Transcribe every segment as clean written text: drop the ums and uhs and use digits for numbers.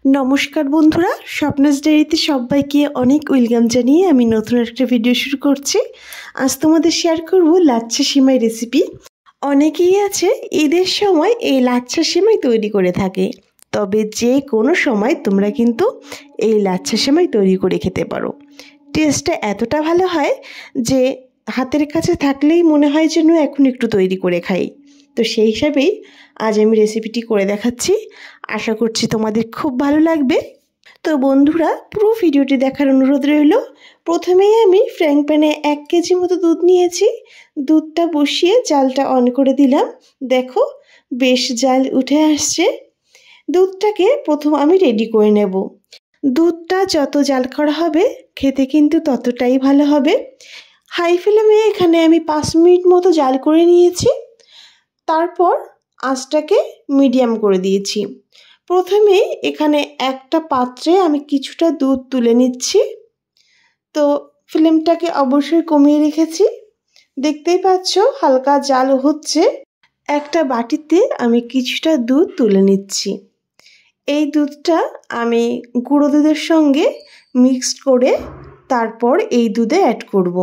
নমস্কার বন্ধুরা, স্বপ্নাস ডায়েরিতে সবাইকে অনেক ওয়েলকাম জানিয়ে আমি নতুন একটা ভিডিও শুরু করছি। আজ তোমাদের শেয়ার করব লাচ্ছা সিমাই রেসিপি। অনেকেই আছে ঈদের সময় এই লাচ্ছা সিমাই তৈরি করে থাকে, তবে যে কোনো সময় তোমরা কিন্তু এই লাচ্ছা সিমাই তৈরি করে খেতে পারো। টেস্টটা এতটা ভালো হয় যে হাতের কাছে থাকলেই মনে হয় যেন এখন একটু তৈরি করে খাই। তো সেই হিসাবেই আজ আমি রেসিপিটি করে দেখাচ্ছি। আশা করছি তোমাদের খুব ভালো লাগবে। তো বন্ধুরা, পুরো ভিডিওটি দেখার অনুরোধ রইল। প্রথমেই আমি ফ্রাইং প্যানে 1 কেজি মতো দুধ নিয়েছি। দুধটা বসিয়ে জালটা অন করে দিলাম। দেখো বেশ জাল উঠে আসছে। দুধটাকে প্রথম আমি রেডি করে নেব। দুধটা যত জাল করা হবে খেতে কিন্তু ততটাই ভালো হবে। হাই ফ্লেমে এখানে আমি 5 মিনিট মতো জাল করে নিয়েছি। তারপর আঁচটাকে মিডিয়াম করে দিয়েছি। প্রথমেই এখানে একটা পাত্রে আমি কিছুটা দুধ তুলে নিচ্ছি। তো ফ্লেমটাকে অবশ্যই কমিয়ে রেখেছি। দেখতেই পাচ্ছ হালকা জাল হচ্ছে। একটা বাটিতে আমি কিছুটা দুধ তুলে নিচ্ছি। এই দুধটা আমি গুঁড়ো দুধের সঙ্গে মিক্সড করে তারপর এই দুধে অ্যাড করব।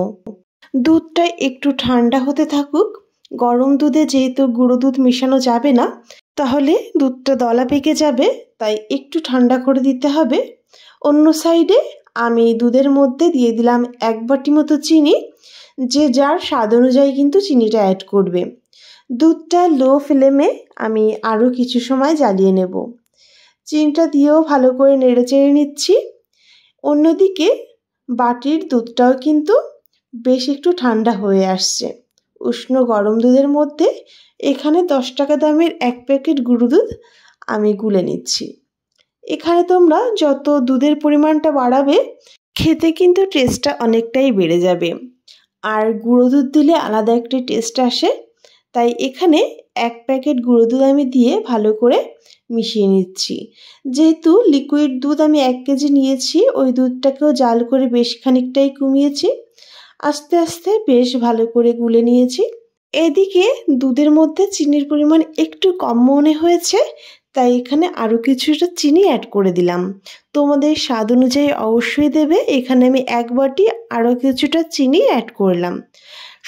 দুধটা একটু ঠান্ডা হতে থাকুক। গরম দুধে যেহেতু গুঁড়ো দুধ মেশানো যাবে না, তাহলে দুধটা দলা পেকে যাবে, তাই একটু ঠান্ডা করে দিতে হবে। অন্য সাইডে আমি দুধের মধ্যে দিয়ে দিলাম 1 বাটি মতো চিনি। যে যার স্বাদ অনুযায়ী কিন্তু চিনিটা অ্যাড করবে। দুধটা লো ফ্লেমে আমি আরও কিছু সময় জ্বালিয়ে নেব। চিনিটা দিয়েও ভালো করে নেড়ে চেড়ে নিচ্ছি। অন্যদিকে বাটির দুধটাও কিন্তু বেশ একটু ঠান্ডা হয়ে আসছে। উষ্ণ গরম দুধের মধ্যে এখানে 10 টাকা দামের 1 প্যাকেট গুঁড়ো দুধ আমি গুলে নিচ্ছি। এখানে তোমরা যত দুধের পরিমাণটা বাড়াবে খেতে কিন্তু টেস্টটা অনেকটাই বেড়ে যাবে। আর গুঁড়ো দুধ দিলে আলাদা একটি টেস্ট আসে। তাই এখানে 1 প্যাকেট গুঁড়ো দুধ আমি দিয়ে ভালো করে মিশিয়ে নিচ্ছি। যেহেতু লিকুইড দুধ আমি 1 কেজি নিয়েছি, ওই দুধটাকেও জাল করে বেশ খানিকটাই কমিয়েছি। আস্তে আস্তে বেশ ভালো করে গুলে নিয়েছি। এদিকে দুধের মধ্যে চিনির পরিমাণ একটু কম মনে হয়েছে, তাই এখানে আরও কিছুটা চিনি অ্যাড করে দিলাম। তোমাদের স্বাদ অনুযায়ী অবশ্যই দেবে। এখানে আমি 1 বাটি আরও কিছুটা চিনি অ্যাড করলাম।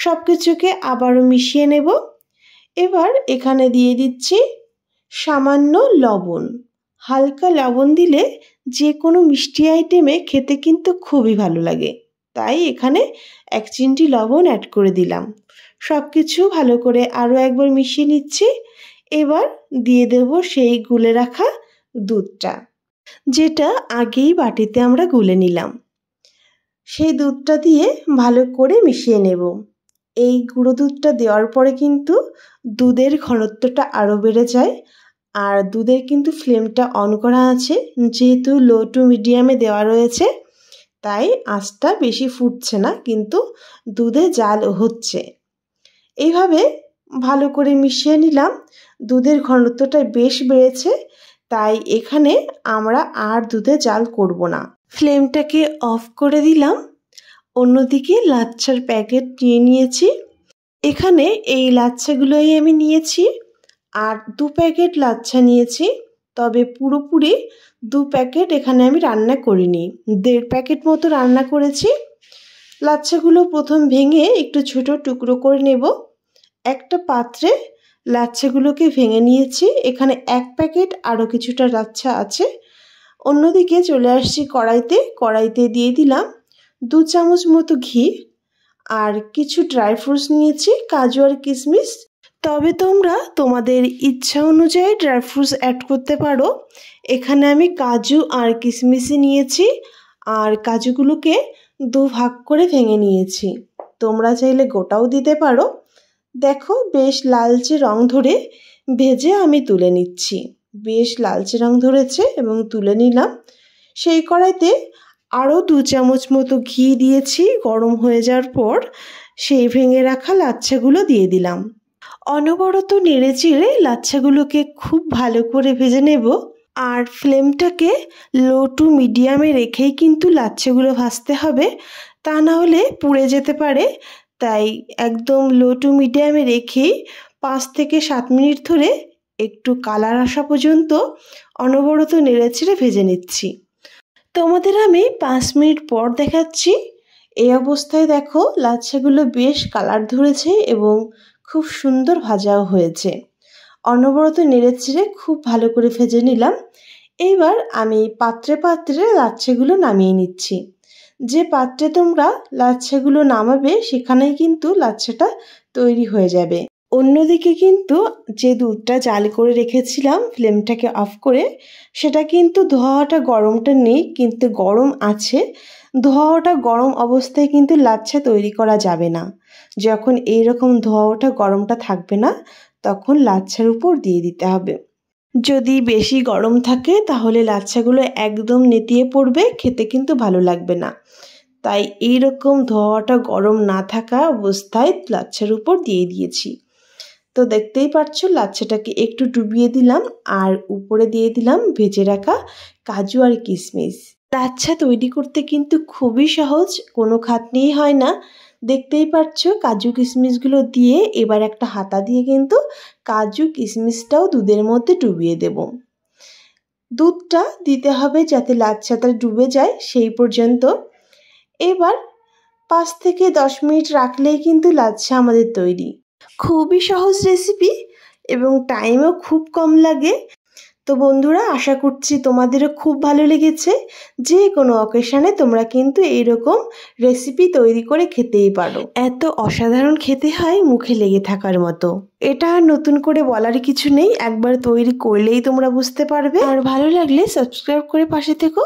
সব কিছুকে আবারও মিশিয়ে নেব। এবার এখানে দিয়ে দিচ্ছি সামান্য লবণ। হালকা লবণ দিলে যে কোনো মিষ্টি আইটেমে খেতে কিন্তু খুবই ভালো লাগে, তাই এখানে 1 চিমটি লবণ অ্যাড করে দিলাম। সব কিছু ভালো করে আরও একবার মিশিয়ে নিচ্ছি। এবার দিয়ে দেব সেই গুলে রাখা দুধটা, যেটা আগেই বাটিতে আমরা গুলে নিলাম। সেই দুধটা দিয়ে ভালো করে মিশিয়ে নেব। এই গুঁড়ো দুধটা দেওয়ার পরে কিন্তু দুধের ঘনত্বটা আরও বেড়ে যায়। আর দুধের কিন্তু ফ্লেমটা অন করা আছে, যেহেতু লো টু মিডিয়ামে দেওয়া রয়েছে, তাই আঁচটা বেশি ফুটছে না, কিন্তু দুধে জাল হচ্ছে। এইভাবে ভালো করে মিশিয়ে নিলাম। দুধের ঘনত্বটা বেশ বেড়েছে, তাই এখানে আমরা আর দুধে জাল করব না। ফ্লেমটাকে অফ করে দিলাম। অন্যদিকে লাচ্ছার প্যাকেট নিয়ে নিয়েছি। এখানে এই লাচ্ছাগুলোই আমি নিয়েছি, আর 2 প্যাকেট লাচ্ছা নিয়েছি। তবে পুরোপুরি 2 প্যাকেট এখানে আমি রান্না করিনি, 1.5 প্যাকেট মতো রান্না করেছি। লাচ্ছাগুলো প্রথম ভেঙে একটু ছোট টুকরো করে নেব। একটা পাত্রে লাচ্ছাগুলোকে ভেঙে নিয়েছি। এখানে 1 প্যাকেট আরও কিছুটা লাচ্ছা আছে। অন্যদিকে চলে আসছি কড়াইতে দিয়ে দিলাম 2 চামচ মতো ঘি আর কিছু ড্রাই ফ্রুটস নিয়েছি, কাজু আর কিশমিশ। তবে তোমরা তোমাদের ইচ্ছা অনুযায়ী ড্রাই ফ্রুটস অ্যাড করতে পারো। এখানে আমি কাজু আর কিশমিশই নিয়েছি, আর কাজুগুলোকে 2 ভাগ করে ভেঙে নিয়েছি। তোমরা চাইলে গোটাও দিতে পারো। দেখো বেশ লালচে রং ধরে ভেজে আমি তুলে নিচ্ছি। বেশ লালচে রং ধরেছে এবং তুলে নিলাম। সেই কড়াইতে আরও 2 চামচ মতো ঘি দিয়েছি। গরম হয়ে যাওয়ার পর সেই ভেঙে রাখা লাচ্ছাগুলো দিয়ে দিলাম। অনবরত নেড়ে চেড়ে লাচ্ছাগুলোকে খুব ভালো করে ভেজে নেব। আর ফ্লেমটাকে লো টু মিডিয়ামে রেখেই কিন্তু লাচ্ছাগুলো ভাজতে হবে, তা না হলে পুড়ে যেতে পারে। তাই একদম লো টু মিডিয়ামে রেখেই 5 থেকে 7 মিনিট ধরে একটু কালার আসা পর্যন্ত অনবরত নেড়েচেড়ে ভেজে নিচ্ছি। তোমাদের আমি 5 মিনিট পর দেখাচ্ছি। এই অবস্থায় দেখো লাচ্ছাগুলো বেশ কালার ধরেছে এবং খুব সুন্দর ভাজাও হয়েছে। অনবরত নেড়েচেড়ে খুব ভালো করে ভেজে নিলাম। এইবার আমি পাত্রে পাত্রে লাচ্ছাগুলো নামিয়ে নিচ্ছি। যে পাত্রে তোমরা লাচ্ছাগুলো নামাবে সেখানেই কিন্তু লাচ্ছাটা তৈরি হয়ে যাবে। অন্যদিকে কিন্তু যে দুধটা জাল করে রেখেছিলাম ফ্লেমটাকে অফ করে, সেটা কিন্তু ধোয়াটা গরমটা নেই, কিন্তু গরম আছে। ধোয়াটা গরম অবস্থায় কিন্তু লাচ্ছা তৈরি করা যাবে না। যখন এইরকম ধোয়াটা গরমটা থাকবে না তখন লাচ্ছার উপর দিয়ে দিতে হবে। যদি বেশি গরম থাকে তাহলে লাচ্ছাগুলো একদম নেতিয়ে পড়বে, খেতে কিন্তু ভালো লাগবে না। তাই এইরকম ধোয়াটা গরম না থাকা অবস্থায় লাচ্ছার উপর দিয়ে দিয়েছি। তো দেখতেই পাচ্ছ লাচ্ছাটাকে একটু ডুবিয়ে দিলাম আর উপরে দিয়ে দিলাম ভেজে রাখা কাজু আর কিশমিশ। লাচ্ছা তৈরি করতে কিন্তু খুবই সহজ, কোনো খাটনিই হয় না। দেখতেই পাচ্ছ কাজু কিশমিশগুলো দিয়ে এবার একটা হাতা দিয়ে কিন্তু কাজু কিশমিশটাও দুধের মধ্যে ডুবিয়ে দেব। দুধটা দিতে হবে যাতে লাচ্ছাটা ডুবে যায় সেই পর্যন্ত। এবার 5 থেকে 10 মিনিট রাখলেই কিন্তু লাচ্ছা আমাদের তৈরি। খুবই সহজ রেসিপি এবং টাইমও খুব কম লাগে। তো বন্ধুরা, আশা করছি তোমাদেরও খুব ভালো লেগেছে। যে কোনো অকেশনে তোমরা কিন্তু এইরকম রেসিপি তৈরি করে খেতেই পারো। এত অসাধারণ খেতে হয়, মুখে লেগে থাকার মতো। এটা আর নতুন করে বলার কিছু নেই, একবার তৈরি করলেই তোমরা বুঝতে পারবে। আর ভালো লাগলে সাবস্ক্রাইব করে পাশে থেকো।